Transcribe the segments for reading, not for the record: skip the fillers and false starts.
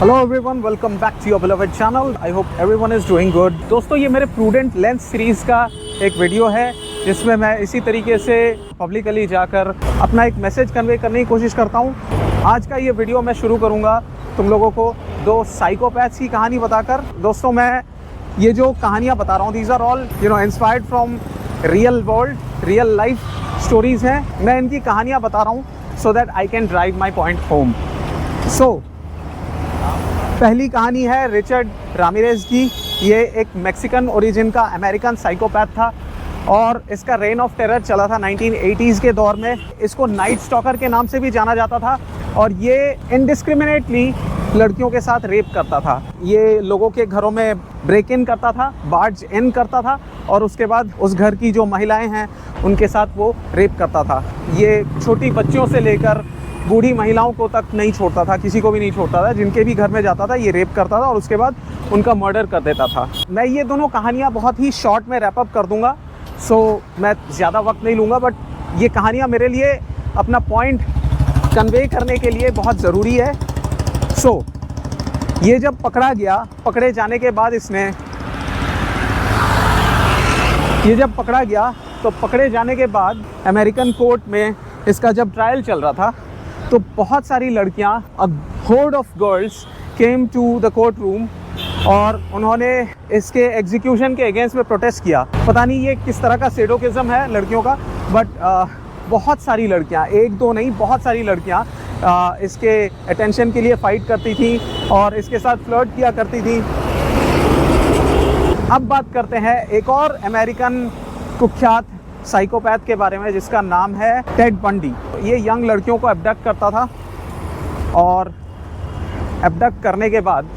Hello everyone, welcome back to your beloved channel. I hope everyone is doing good. दोस्तों, ये मेरे prudent length series का एक video है जिसमें मैं इसी तरीके से पब्लिकली जाकर अपना एक मैसेज कन्वे करने की कोशिश करता हूँ। आज का ये वीडियो मैं शुरू करूँगा तुम लोगों को दो साइकोपैथ्स की कहानी बताकर। दोस्तों, मैं ये जो कहानियाँ बता रहा हूँ, these are all inspired from real world, real life stories हैं। मैं इनकी कहानियाँ बता रहा हूँ so that I can drive my point home. पहली कहानी है रिचर्ड रामिरेज की। ये एक मैक्सिकन ओरिजिन का अमेरिकन साइकोपैथ था और इसका रेन ऑफ टेरर चला था 1980s के दौर में। इसको नाइट स्टॉकर के नाम से भी जाना जाता था और ये इनडिस्क्रिमिनेटली लड़कियों के साथ रेप करता था। ये लोगों के घरों में ब्रेक इन करता था, बार्ज इन करता था और उसके बाद उस घर की जो महिलाएं हैं उनके साथ वो रेप करता था। ये छोटी बच्चियों से लेकर बूढ़ी महिलाओं को तक नहीं छोड़ता था, किसी को भी नहीं छोड़ता था। जिनके भी घर में जाता था ये रेप करता था और उसके बाद उनका मर्डर कर देता था। मैं ये दोनों कहानियाँ बहुत ही शॉर्ट में रैप अप कर दूंगा, सो मैं ज़्यादा वक्त नहीं लूँगा। बट ये कहानियाँ मेरे लिए अपना पॉइंट कन्वे करने के लिए बहुत ज़रूरी है। ये जब पकड़ा गया, पकड़े जाने के बाद पकड़ा गया तो पकड़े जाने के बाद अमेरिकन कोर्ट में इसका जब ट्रायल चल रहा था तो बहुत सारी लड़कियां, a horde of girls came to the court room और उन्होंने इसके एग्जीक्यूशन के अगेंस्ट में प्रोटेस्ट किया। पता नहीं ये किस तरह का सेडोकिज्म है लड़कियों का, बट बहुत सारी लड़कियां, एक दो नहीं, बहुत सारी लड़कियां इसके अटेंशन के लिए फ़ाइट करती थी और इसके साथ फ्लर्ट किया करती थी। अब बात करते हैं एक और अमेरिकन कुख्यात साइकोपैथ के बारे में जिसका नाम है टेड बंडी। ये यंग लड़कियों को एब्डक्ट करता था और एब्डक्ट करने के बाद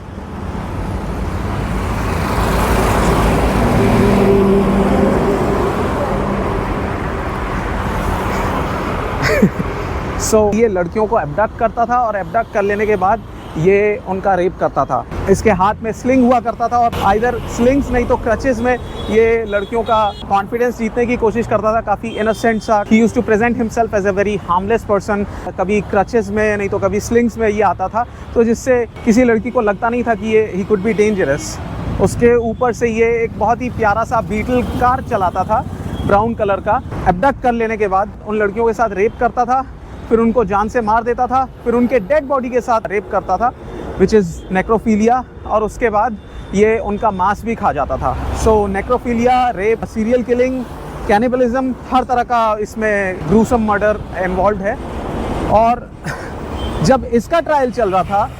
ये लड़कियों को एब्डक्ट करता था और एब्डक्ट कर लेने के बाद ये उनका रेप करता था। इसके हाथ में स्लिंग हुआ करता था और आइदर स्लिंग्स नहीं तो क्रचेस में ये लड़कियों का कॉन्फिडेंस जीतने की कोशिश करता था। काफ़ी इनोसेंट सा, he used to present himself as a very harmless person. कभी क्रचेस में नहीं तो कभी स्लिंग्स में ये आता था, तो जिससे किसी लड़की को लगता नहीं था कि ये ही कुड बी डेंजरस। उसके ऊपर से ये एक बहुत ही प्यारा सा बीटल कार चलाता था, ब्राउन कलर का। एब्डक्ट कर लेने के बाद उन लड़कियों के साथ रेप करता था, फिर उनको जान से मार देता था, फिर उनके डेड बॉडी के साथ रेप करता था, विच इज़ नेक्रोफीलिया, और उसके बाद ये उनका मांस भी खा जाता था। Necrophilia, rape, serial killing, cannibalism, हर तरह का इसमें ग्रूसम मर्डर इन्वॉल्व है। और जब इसका ट्रायल चल रहा था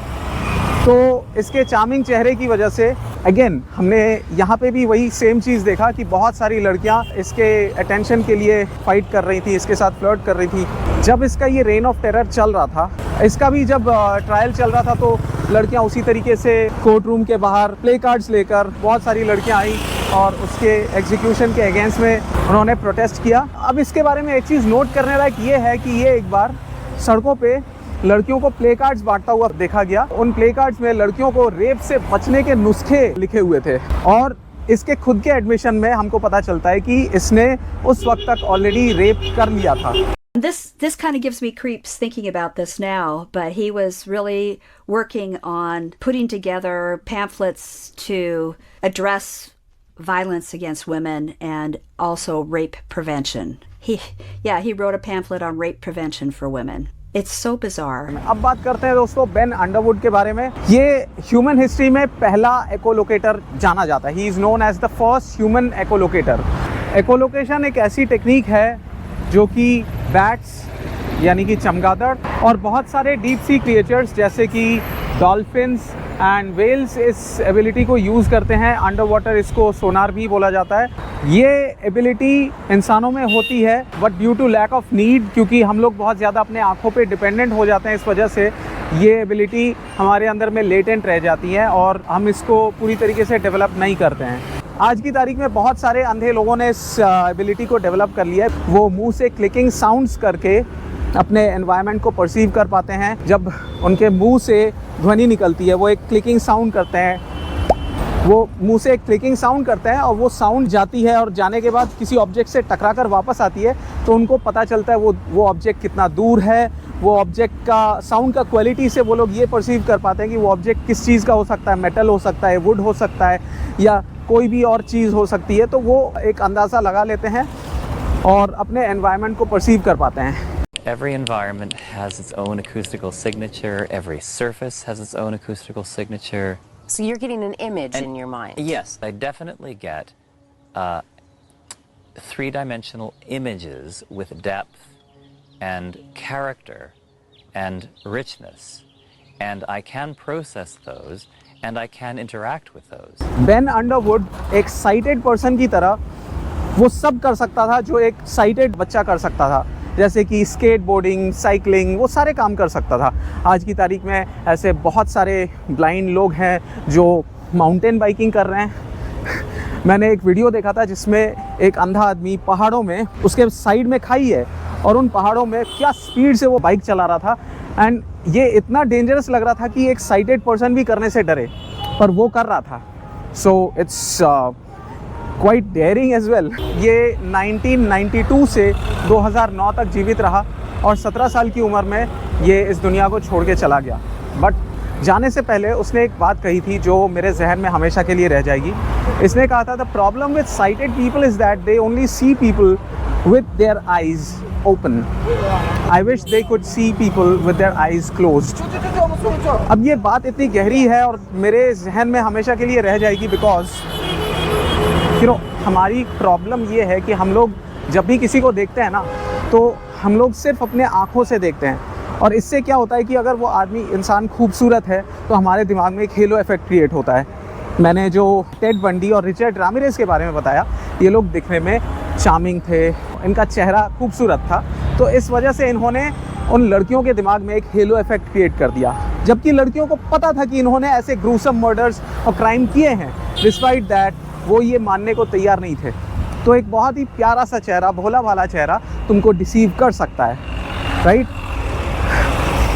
तो इसके चार्मिंग चेहरे की वजह से अगेन हमने यहाँ पे भी वही सेम चीज़ देखा कि बहुत सारी लड़कियाँ इसके अटेंशन के लिए फ़ाइट कर रही थी, इसके साथ फ्लर्ट कर रही थी। जब इसका ये रेन ऑफ टेरर चल रहा था, इसका भी जब ट्रायल चल रहा था तो लड़कियाँ उसी तरीके से कोर्ट रूम के बाहर प्ले कार्ड्स लेकर बहुत सारी लड़कियाँ आई और उसके एग्जीक्यूशन के अगेंस्ट में उन्होंने प्रोटेस्ट किया। अब इसके बारे में एक चीज़ नोट करने लायक ये है कि ये एक बार सड़कों पे लड़कियों को प्ले कार्ड्स बांटता हुआ देखा गया। उन प्ले कार्ड्स में लड़कियों को रेप से बचने के नुस्खे लिखे हुए थे और इसके खुद के एडमिशन में हमको पता चलता है कि इसने उस वक्त तक ऑलरेडी रेप कर लिया था। This kind of gives me creeps thinking about this now, but he was really working on putting together pamphlets to address violence against women and also rape prevention. He wrote a pamphlet on rape prevention for women. It's so bizarre. अब बात करते हैं दोस्तों Ben Underwood के बारे में। ये human history में पहला एकोलोकेटर जाना जाता है। He is known as the first human echolocator. Echolocation एक ऐसी टेक्निक है जो कि बैट्स यानी कि चमगादड़ और बहुत सारे डीप सी क्रिएचर्स जैसे कि डॉल्फिन्स एंड वेल्स इस एबिलिटी को यूज़ करते हैं। अंडर वाटर इसको सोनार भी बोला जाता है। ये एबिलिटी इंसानों में होती है but due to lack of need, क्योंकि हम लोग बहुत ज़्यादा अपने आँखों पे डिपेंडेंट हो जाते हैं, इस वजह से ये एबिलिटी हमारे अंदर में लेटेंट रह जाती है और हम इसको पूरी तरीके से डेवलप नहीं करते हैं। आज की तारीख में बहुत सारे अंधे लोगों ने इस एबिलिटी को डेवलप कर लिया है। वो मुंह से क्लिकिंग साउंड्स करके अपने एनवायरनमेंट को परसीव कर पाते हैं। जब उनके मुंह से ध्वनि निकलती है वो एक क्लिकिंग साउंड करते हैं, वो मुंह से एक क्लिकिंग साउंड करते हैं और वो साउंड जाती है और जाने के बाद किसी ऑब्जेक्ट से टकराकर वापस आती है तो उनको पता चलता है वो ऑब्जेक्ट कितना दूर है, वो ऑब्जेक्ट का साउंड का क्वालिटी से वो लोग ये परसीव कर पाते हैं कि वो ऑब्जेक्ट किस चीज़ का हो सकता है, मेटल हो सकता है, वुड हो सकता है, या कोई भी और चीज़ हो सकती है। तो वो एक अंदाज़ा लगा लेते हैं और अपने एनवायरनमेंट को परसीव कर पाते हैं। Every environment has its own acoustical signature. Every surface has its own acoustical signature. So you're getting an image in your mind. Yes, I definitely get three-dimensional images with depth and character and richness, and I can process those and I can interact with those. Ben Underwood एक sighted person की तरह वो सब कर सकता था जो एक sighted बच्चा कर सकता था, जैसे कि स्केटबोर्डिंग, साइकिलिंग, वो सारे काम कर सकता था। आज की तारीख में ऐसे बहुत सारे ब्लाइंड लोग हैं जो माउंटेन बाइकिंग कर रहे हैं। मैंने एक वीडियो देखा था जिसमें एक अंधा आदमी पहाड़ों में, उसके साइड में खाई है और उन पहाड़ों में क्या स्पीड से वो बाइक चला रहा था, एंड ये इतना डेंजरस लग रहा था कि एक साइटेड पर्सन भी करने से डरे, पर वो कर रहा था। So it's quite daring as well. ये 1992 से 2009 तक जीवित रहा और 17 साल की उम्र में ये इस दुनिया को छोड़ के चला गया। बट जाने से पहले उसने एक बात कही थी जो मेरे जहन में हमेशा के लिए रह जाएगी। इसने कहा था, the problem with sighted people is that they only see people with their eyes open. I wish they could see people with their eyes closed. अब ये बात इतनी गहरी है और मेरे जहन में हमेशा के लिए रह जाएगी, बिकॉज हमारी प्रॉब्लम ये है कि हम लोग जब भी किसी को देखते हैं ना, तो हम लोग सिर्फ अपने आँखों से देखते हैं, और इससे क्या होता है कि अगर वो आदमी इंसान खूबसूरत है तो हमारे दिमाग में एक हेलो इफेक्ट क्रिएट होता है। मैंने जो टेड बंडी और रिचर्ड रामिरेज के बारे में बताया, ये लोग दिखने में चार्मिंग थे, इनका चेहरा खूबसूरत था, तो इस वजह से इन्होंने उन लड़कियों के दिमाग में एक हेलो इफेक्ट क्रिएट कर दिया, जबकि लड़कियों को पता था कि इन्होंने ऐसे ग्रूसम मर्डर्स और क्राइम किए हैं। डिस्पाइट दैट वो ये मानने को तैयार नहीं थे। तो एक बहुत ही प्यारा सा चेहरा, भोला भाला चेहरा तुमको डिसीव कर सकता है, राइट?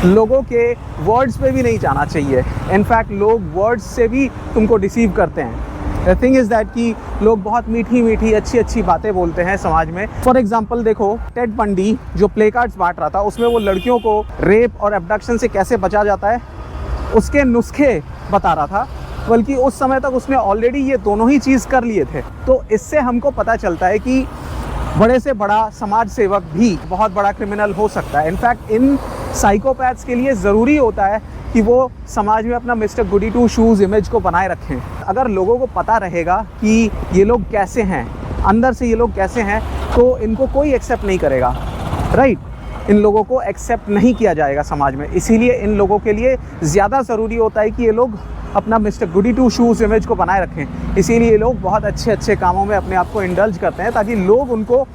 लोगों के वर्ड्स पे भी नहीं जाना चाहिए। इनफैक्ट लोग वर्ड्स से भी तुमको डिसीव करते हैं। द थिंग इज़ दैट कि लोग बहुत मीठी मीठी अच्छी अच्छी बातें बोलते हैं समाज में। फॉर एग्जांपल देखो, टेड बंडी जो प्ले कार्ड्स बांट रहा था, उसमें वो लड़कियों को रेप और एब्डक्शन से कैसे बचा जाता है उसके नुस्खे बता रहा था, बल्कि उस समय तक उसने ऑलरेडी ये दोनों ही चीज़ कर लिए थे। तो इससे हमको पता चलता है कि बड़े से बड़ा समाज सेवक भी बहुत बड़ा क्रिमिनल हो सकता है। इनफैक्ट इन साइकोपैथ्स के लिए ज़रूरी होता है कि वो समाज में अपना mister goody two shoes image को बनाए रखें। अगर लोगों को पता रहेगा कि ये लोग कैसे हैं, अंदर से ये लोग कैसे हैं, तो इनको कोई एक्सेप्ट नहीं करेगा, राइट? इन लोगों को एक्सेप्ट नहीं किया जाएगा समाज में। इसीलिए इन लोगों के लिए ज़्यादा ज़रूरी होता है कि ये लोग अपना mister goody two shoes image को बनाए रखें। इसीलिए लोग बहुत अच्छे अच्छे कामों में अपने आप को इंडल्ज करते हैं, ताकि लोग उनको,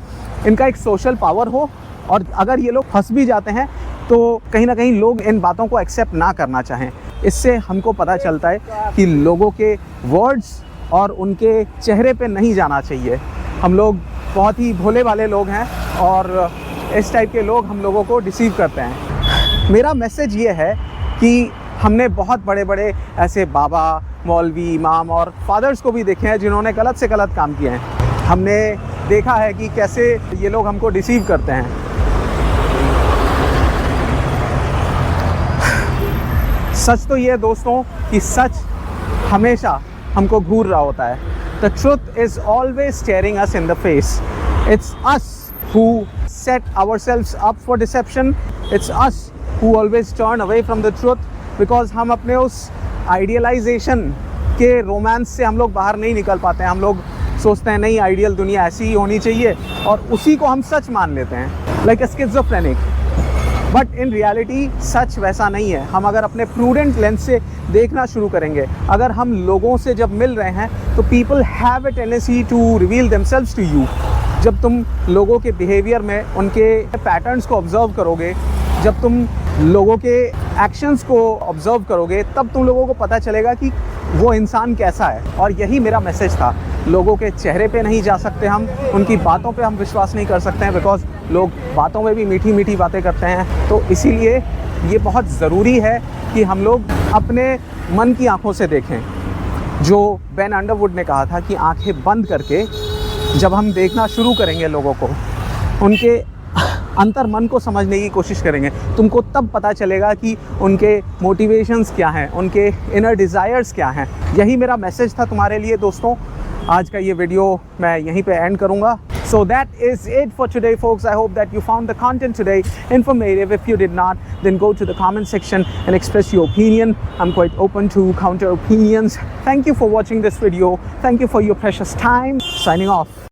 इनका एक सोशल पावर हो, और अगर ये लोग फंस भी जाते हैं तो कहीं ना कहीं लोग इन बातों को एक्सेप्ट ना करना चाहें। इससे हमको पता चलता है कि लोगों के वर्ड्स और उनके चेहरे पे नहीं जाना चाहिए। हम लोग बहुत ही भोले वाले लोग हैं और इस टाइप के लोग हम लोगों को डिसीव करते हैं। मेरा मैसेज ये है कि हमने बहुत बड़े बड़े ऐसे बाबा, मौलवी, इमाम और फादर्स को भी देखे हैं जिन्होंने गलत से गलत काम किए हैं। हमने देखा है कि कैसे ये लोग हमको डिसीव करते हैं। सच तो ये है दोस्तों कि सच हमेशा हमको घूर रहा होता है। The truth is always steering us in the face. It's us who set ourselves up for deception. It's us who always turn away from the truth, because हम अपने उस idealization के रोमांस से हम लोग बाहर नहीं निकल पाते हैं। हम लोग सोचते हैं नहीं, आइडियल दुनिया ऐसी ही होनी चाहिए, और उसी को हम सच मान लेते हैं, like a schizophrenic. But in reality सच वैसा नहीं है। हम अगर अपने प्रूडेंट लेंस से देखना शुरू करेंगे, अगर हम लोगों से जब मिल रहे हैं, तो people have a tendency to reveal themselves to you. जब तुम लोगों के बिहेवियर में उनके पैटर्न्स को ऑब्जर्व करोगे, जब तुम लोगों के एक्शंस को ऑब्जर्व करोगे, तब तुम लोगों को पता चलेगा कि वो इंसान कैसा है। और यही मेरा मैसेज था। लोगों के चेहरे पे नहीं जा सकते हम, उनकी बातों पे हम विश्वास नहीं कर सकते हैं, बिकॉज लोग बातों में भी मीठी मीठी बातें करते हैं। तो इसीलिए ये बहुत ज़रूरी है कि हम लोग अपने मन की आंखों से देखें। जो बेन अंडरवुड ने कहा था कि आंखें बंद करके जब हम देखना शुरू करेंगे लोगों को, उनके अंतर मन को समझने की कोशिश करेंगे, तुमको तब पता चलेगा कि उनके मोटिवेशंस क्या हैं, उनके इनर डिज़ायर्स क्या हैं। यही मेरा मैसेज था तुम्हारे लिए दोस्तों। आज का ये वीडियो मैं यहीं पे एंड करूँगा। So that is it for today, folks. I hope that you found the content today informative. If you did not, then go to the comment section and express your opinion. I'm quite open to counter opinions. Thank you for watching this video. Thank you for your precious time. Signing off.